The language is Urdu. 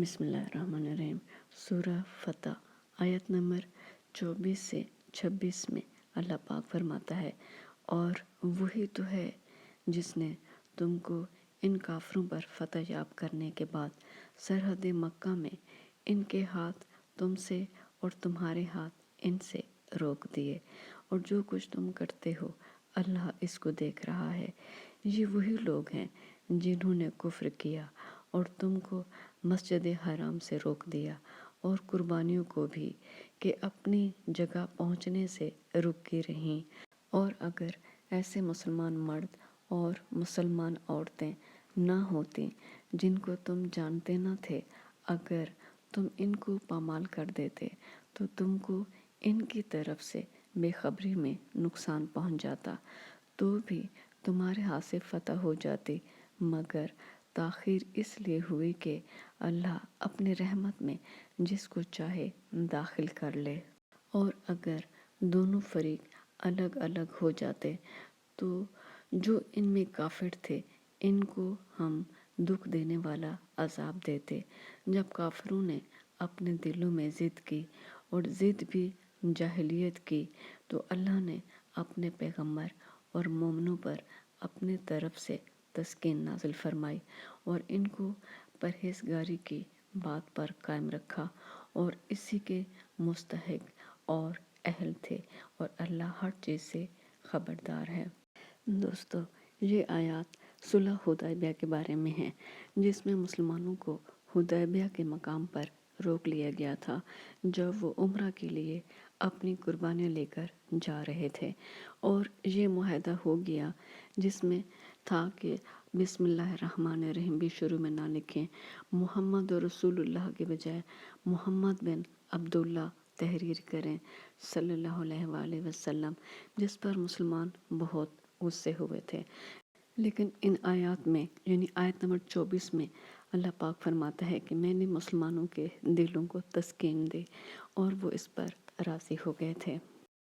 بسم اللہ الرحمن الرحیم۔ سورہ فتح آیت نمبر 24 سے 26 میں اللہ پاک فرماتا ہے، اور وہی تو ہے جس نے تم کو ان کافروں پر فتح یاب کرنے کے بعد سرحد مکہ میں ان کے ہاتھ تم سے اور تمہارے ہاتھ ان سے روک دیے، اور جو کچھ تم کرتے ہو اللہ اس کو دیکھ رہا ہے۔ یہ وہی لوگ ہیں جنہوں نے کفر کیا اور تم کو مسجد حرام سے روک دیا، اور قربانیوں کو بھی کہ اپنی جگہ پہنچنے سے رکی رہیں۔ اور اگر ایسے مسلمان مرد اور مسلمان عورتیں نہ ہوتی جن کو تم جانتے نہ تھے، اگر تم ان کو پامال کر دیتے تو تم کو ان کی طرف سے بے خبری میں نقصان پہنچ جاتا، تو بھی تمہارے ہاتھ سے فتح ہو جاتی، مگر تاخیر اس لیے ہوئی کہ اللہ اپنی رحمت میں جس کو چاہے داخل کر لے۔ اور اگر دونوں فریق الگ الگ ہو جاتے تو جو ان میں کافر تھے ان کو ہم دکھ دینے والا عذاب دیتے۔ جب کافروں نے اپنے دلوں میں ضد کی، اور ضد بھی جاہلیت کی، تو اللہ نے اپنے پیغمبر اور مومنوں پر اپنے طرف سے تسکین نازل فرمائی، اور ان کو پرہیزگاری کی بات پر قائم رکھا، اور اسی کے مستحق اور اہل تھے، اور اللہ ہر چیز سے خبردار ہے۔ دوستو، یہ آیات صلح حدیبیہ کے بارے میں ہے، جس میں مسلمانوں کو حدیبیہ کے مقام پر روک لیا گیا تھا جب وہ عمرہ کے لیے اپنی قربانیاں لے کر جا رہے تھے، اور یہ معاہدہ ہو گیا جس میں تھا کہ بسم اللہ الرحمن الرحیم بھی شروع میں نہ لکھیں، محمد رسول اللہ کے بجائے محمد بن عبداللہ تحریر کریں صلی اللہ علیہ وآلہ وسلم، جس پر مسلمان بہت غصے ہوئے تھے۔ لیکن ان آیات میں یعنی آیت نمبر 24 میں اللہ پاک فرماتا ہے کہ میں نے مسلمانوں کے دلوں کو تسکین دی اور وہ اس پر راضی ہو گئے تھے۔